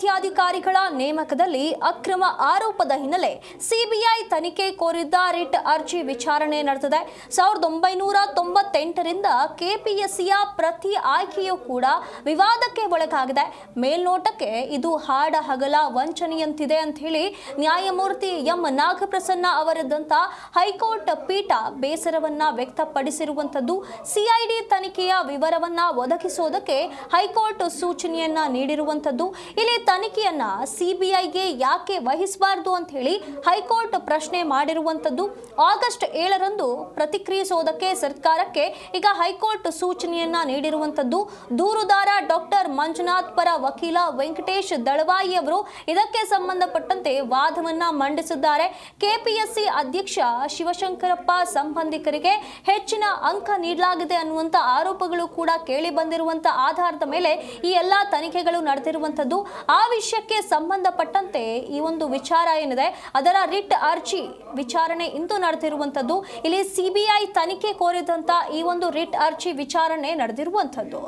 ವೈದ್ಯಾಧಿಕಾರಿಗಳ ನೇಮಕದಲ್ಲಿ ಅಕ್ರಮ ಆರೋಪದ ಹಿನ್ನೆಲೆ ಸಿಬಿಐ ತನಿಖೆ ಕೋರಿದ್ದ ರಿಟ್ ಅರ್ಜಿ ವಿಚಾರಣೆ ನಡೆದಿದೆ. 1998ರಿಂದ ಕೆಪಿಎಸ್ಸಿಯ ಪ್ರತಿ ಆಯ್ಕೆಯೂ ಕೂಡ ವಿವಾದಕ್ಕೆ ಒಳಗಾಗಿದೆ. ಮೇಲ್ನೋಟಕ್ಕೆ ಇದು ಹಾಡ ಹಗಲ ವಂಚನೆಯಂತಿದೆ ಅಂತ ಹೇಳಿ ನ್ಯಾಯಮೂರ್ತಿ ಎಂ ನಾಗಪ್ರಸನ್ನ ಅವರಿದ್ದಂತ ಹೈಕೋರ್ಟ್ ಪೀಠ ಬೇಸರವನ್ನ ವ್ಯಕ್ತಪಡಿಸಿರುವಂತದ್ದು. ಸಿಐಡಿ ತನಿಖೆಯ ವಿವರವನ್ನ ಒದಗಿಸೋದಕ್ಕೆ ಹೈಕೋರ್ಟ್ ಸೂಚನೆಯನ್ನ ನೀಡಿರುವಂತದ್ದು. ಇಲ್ಲಿ ತನಿಖೆಯನ್ನ ಸಿಬಿಐಗೆ ಯಾಕೆ ವಹಿಸಬಾರದು ಅಂತ ಹೇಳಿ ಹೈಕೋರ್ಟ್ ಪ್ರಶ್ನೆ ಮಾಡಿರುವಂತದ್ದು. ಆಗಸ್ಟ್ 7ರಂದು ಪ್ರತಿಕ್ರಿಯಿಸೋದಕ್ಕೆ ಸರ್ಕಾರಕ್ಕೆ ಈಗ ಹೈಕೋರ್ಟ್ ಸೂಚನೆಯನ್ನ ನೀಡಿರುವಂತದ್ದು. ದೂರುದಾರ ಡಾಕ್ಟರ್ ಮಂಜುನಾಥ್ ಪರ ವಕೀಲ ವೆಂಕಟೇಶ್ ದಳವಾಯಿ ಅವರು ಇದಕ್ಕೆ ಸಂಬಂಧಪಟ್ಟಂತೆ ವಾದವನ್ನ ಮಂಡಿಸಿದ್ದಾರೆ. ಕೆಪಿಎಸ್ಸಿ ಅಧ್ಯಕ್ಷ ಶಿವಶಂಕರಪ್ಪ ಸಂಬಂಧಿಕರಿಗೆ ಹೆಚ್ಚಿನ ಅಂಕ ನೀಡಲಾಗಿದೆ ಅನ್ನುವಂತ ಆರೋಪಗಳು ಕೂಡ ಕೇಳಿ ಬಂದಿರುವಂತ ಆಧಾರದ ಮೇಲೆ ಈ ಎಲ್ಲಾ ತನಿಖೆಗಳು ನಡೆದಿರುವಂತದ್ದು. ಆ ವಿಷಯಕ್ಕೆ ಸಂಬಂಧಪಟ್ಟಂತೆ ಈ ಒಂದು ವಿಚಾರ ಏನಿದೆ ಅದರ ರಿಟ್ ಅರ್ಜಿ ವಿಚಾರಣೆ ಇಂದು ನಡೆದಿರುವಂತದ್ದು. ಇಲ್ಲಿ ಸಿಬಿಐ ತನಿಖೆ ಕೋರಿದಂತ ಈ ಒಂದು ರಿಟ್ ಅರ್ಜಿ ವಿಚಾರಣೆ ನಡೆದಿರುವಂತದ್ದು.